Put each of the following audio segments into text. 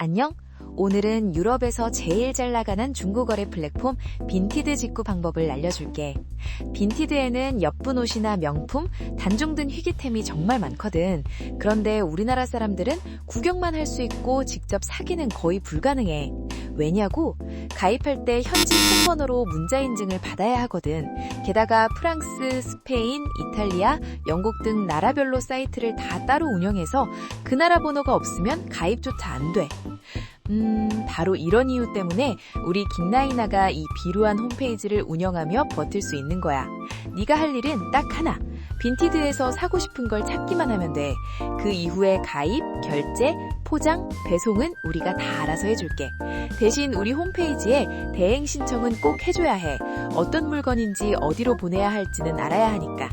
안녕? 오늘은 유럽에서 제일 잘 나가는 중고거래 플랫폼 빈티드 직구 방법을 알려줄게. 빈티드에는 예쁜 옷이나 명품, 단종된 희귀템이 정말 많거든. 그런데 우리나라 사람들은 구경만 할 수 있고 직접 사기는 거의 불가능해. 왜냐고? 가입할 때 현지 폰번호로 문자 인증을 받아야 하거든. 게다가 프랑스, 스페인, 이탈리아, 영국 등 나라별로 사이트를 다 따로 운영해서 그 나라 번호가 없으면 가입조차 안 돼. 바로 이런 이유 때문에 우리 긱나이나가 이 비루한 홈페이지를 운영하며 버틸 수 있는 거야. 네가 할 일은 딱 하나. 빈티드에서 사고 싶은 걸 찾기만 하면 돼. 그 이후에 가입, 결제, 포장, 배송은 우리가 다 알아서 해줄게. 대신 우리 홈페이지에 대행 신청은 꼭 해줘야 해. 어떤 물건인지 어디로 보내야 할지는 알아야 하니까.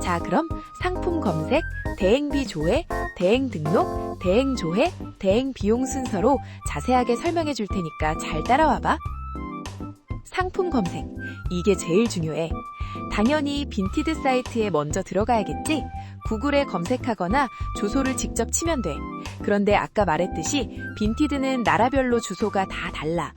자, 그럼 상품 검색, 대행비 조회, 대행 등록, 대행 조회, 대행 비용 순서로 자세하게 설명해 줄 테니까 잘 따라와봐. 상품 검색, 이게 제일 중요해. 당연히 빈티드 사이트에 먼저 들어가야겠지? 구글에 검색하거나 주소를 직접 치면 돼. 그런데 아까 말했듯이 빈티드는 나라별로 주소가 다 달라.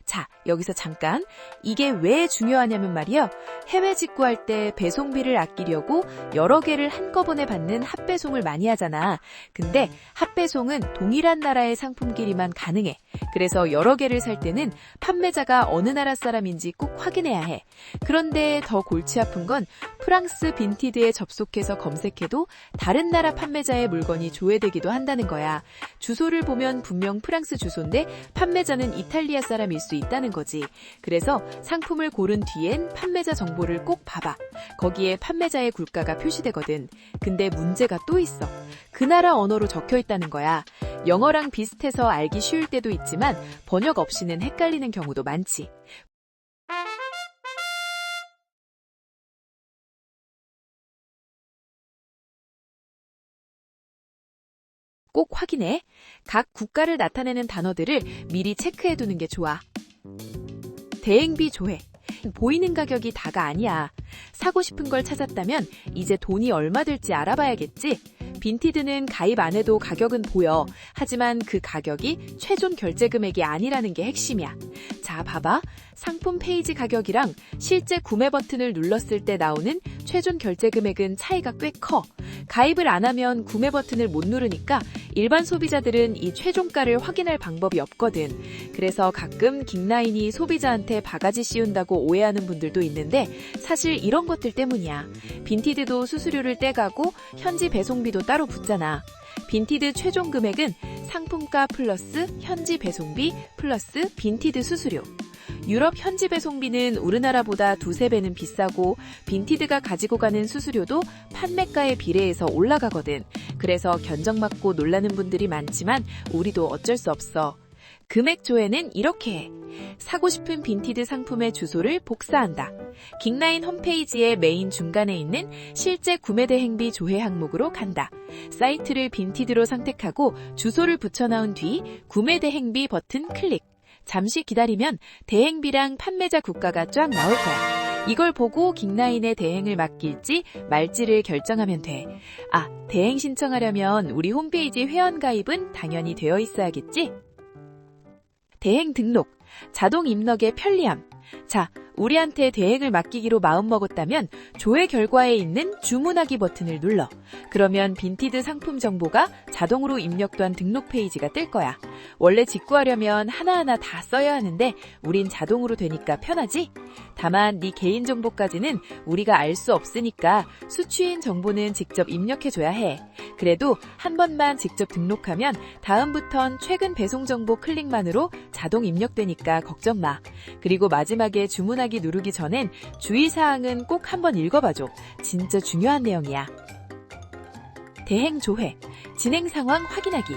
자, 여기서 잠깐. 이게 왜 중요하냐면 말이야. 해외 직구할 때 배송비를 아끼려고 여러 개를 한꺼번에 받는 합배송을 많이 하잖아. 근데 합배송은 동일한 나라의 상품끼리만 가능해. 그래서 여러 개를 살 때는 판매자가 어느 나라 사람인지 꼭 확인해야 해. 그런데 더 골치 아픈 건 프랑스 빈티드에 접속해서 검색해도 다른 나라 판매자의 물건이 조회되기도 한다는 거야. 주소를 보면 분명 프랑스 주소인데 판매자는 이탈리아 사람일 수 있다는 거지. 그래서 상품을 고른 뒤엔 판매자 정보를 꼭 봐봐. 거기에 판매자의 굴가가 표시되거든. 근데 문제가 또 있어. 그 나라 언어로 적혀 있다는 거야. 영어랑 비슷해서 알기 쉬울 때도 있지만 번역 없이는 헷갈리는 경우도 많지. 꼭 확인해. 각 국가를 나타내는 단어들을 미리 체크해두는 게 좋아. 대행비 조회. 보이는 가격이 다가 아니야. 사고 싶은 걸 찾았다면 이제 돈이 얼마 들지 알아봐야겠지? 빈티드는 가입 안 해도 가격은 보여. 하지만 그 가격이 최종 결제 금액이 아니라는 게 핵심이야. 자, 봐봐. 상품 페이지 가격이랑 실제 구매 버튼을 눌렀을 때 나오는 최종 결제 금액은 차이가 꽤 커. 가입을 안 하면 구매 버튼을 못 누르니까 일반 소비자들은 이 최종가를 확인할 방법이 없거든. 그래서 가끔 긱나인이 소비자한테 바가지 씌운다고 오해하는 분들도 있는데 사실 이런 것들 때문이야. 빈티드도 수수료를 떼가고 현지 배송비도 따로 붙잖아. 빈티드 최종 금액은 상품가 플러스 현지 배송비 플러스 빈티드 수수료. 유럽 현지 배송비는 우리나라보다 두세 배는 비싸고 빈티드가 가지고 가는 수수료도 판매가에 비례해서 올라가거든. 그래서 견적맞고 놀라는 분들이 많지만 우리도 어쩔 수 없어. 금액 조회는 이렇게 해. 사고 싶은 빈티드 상품의 주소를 복사한다. 긱나인 홈페이지의 메인 중간에 있는 실제 구매 대행비 조회 항목으로 간다. 사이트를 빈티드로 선택하고 주소를 붙여넣은 뒤 구매 대행비 버튼 클릭. 잠시 기다리면 대행비랑 판매자 국가가 쫙 나올 거야. 이걸 보고 긱나인에 대행을 맡길지 말지를 결정하면 돼. 아, 대행 신청하려면 우리 홈페이지 회원가입은 당연히 되어 있어야겠지? 대행 등록, 자동 입력의 편리함. 자, 우리한테 대행을 맡기기로 마음먹었다면 조회 결과에 있는 주문하기 버튼을 눌러. 그러면 빈티드 상품 정보가 자동으로 입력된 등록 페이지가 뜰 거야. 원래 직구하려면 하나하나 다 써야 하는데 우린 자동으로 되니까 편하지? 다만 네 개인정보까지는 우리가 알 수 없으니까 수취인 정보는 직접 입력해줘야 해. 그래도 한 번만 직접 등록하면 다음부턴 최근 배송 정보 클릭만으로 자동 입력되니까 걱정 마. 그리고 마지막에 주문하기 누르기 전엔 주의사항은 꼭 한번 읽어봐줘. 진짜 중요한 내용이야. 대행 조회, 진행 상황 확인하기.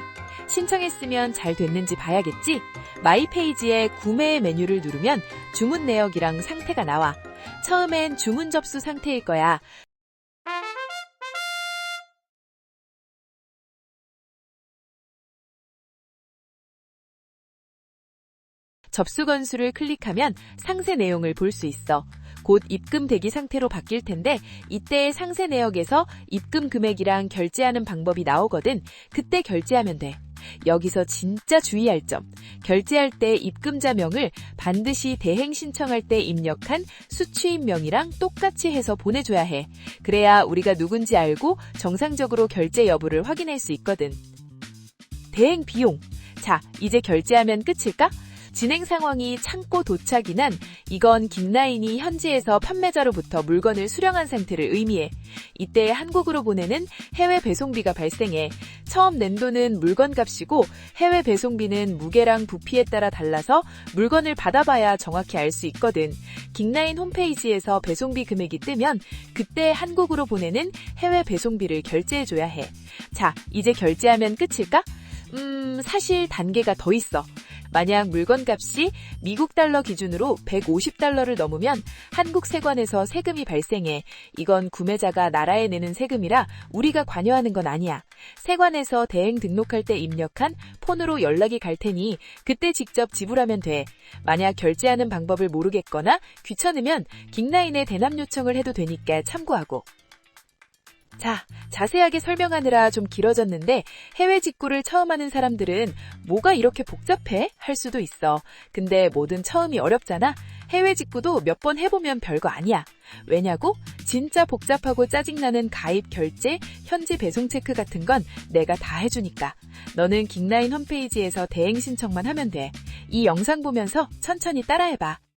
신청했으면 잘 됐는지 봐야겠지? 마이 페이지에 구매의 메뉴를 누르면 주문 내역이랑 상태가 나와. 처음엔 주문 접수 상태일 거야. 접수 건수를 클릭하면 상세 내용을 볼 수 있어. 곧 입금 대기 상태로 바뀔 텐데 이때의 상세 내역에서 입금 금액이랑 결제하는 방법이 나오거든. 그때 결제하면 돼. 여기서 진짜 주의할 점. 결제할 때 입금자명을 반드시 대행 신청할 때 입력한 수취인명이랑 똑같이 해서 보내줘야 해. 그래야 우리가 누군지 알고 정상적으로 결제 여부를 확인할 수 있거든. 대행 비용. 자, 이제 결제하면 끝일까? 진행 상황이 창고 도착이난 이건 킹라인이 현지에서 판매자로부터 물건을 수령한 상태를 의미해. 이때 한국으로 보내는 해외 배송비가 발생해. 처음 낸 돈은 물건 값이고 해외 배송비는 무게랑 부피에 따라 달라서 물건을 받아봐야 정확히 알 수 있거든. 킹라인 홈페이지에서 배송비 금액이 뜨면 그때 한국으로 보내는 해외 배송비를 결제해줘야 해. 자, 이제 결제하면 끝일까? 사실 단계가 더 있어. 만약 물건값이 미국 달러 기준으로 150달러를 넘으면 한국 세관에서 세금이 발생해. 이건 구매자가 나라에 내는 세금이라 우리가 관여하는 건 아니야. 세관에서 대행 등록할 때 입력한 폰으로 연락이 갈 테니 그때 직접 지불하면 돼. 만약 결제하는 방법을 모르겠거나 귀찮으면 킹라인에 대납 요청을 해도 되니까 참고하고. 자, 자세하게 설명하느라 좀 길어졌는데 해외 직구를 처음 하는 사람들은 뭐가 이렇게 복잡해? 할 수도 있어. 근데 뭐든 처음이 어렵잖아. 해외 직구도 몇 번 해보면 별거 아니야. 왜냐고? 진짜 복잡하고 짜증나는 가입, 결제, 현지 배송 체크 같은 건 내가 다 해주니까. 너는 킹라인 홈페이지에서 대행 신청만 하면 돼. 이 영상 보면서 천천히 따라해봐.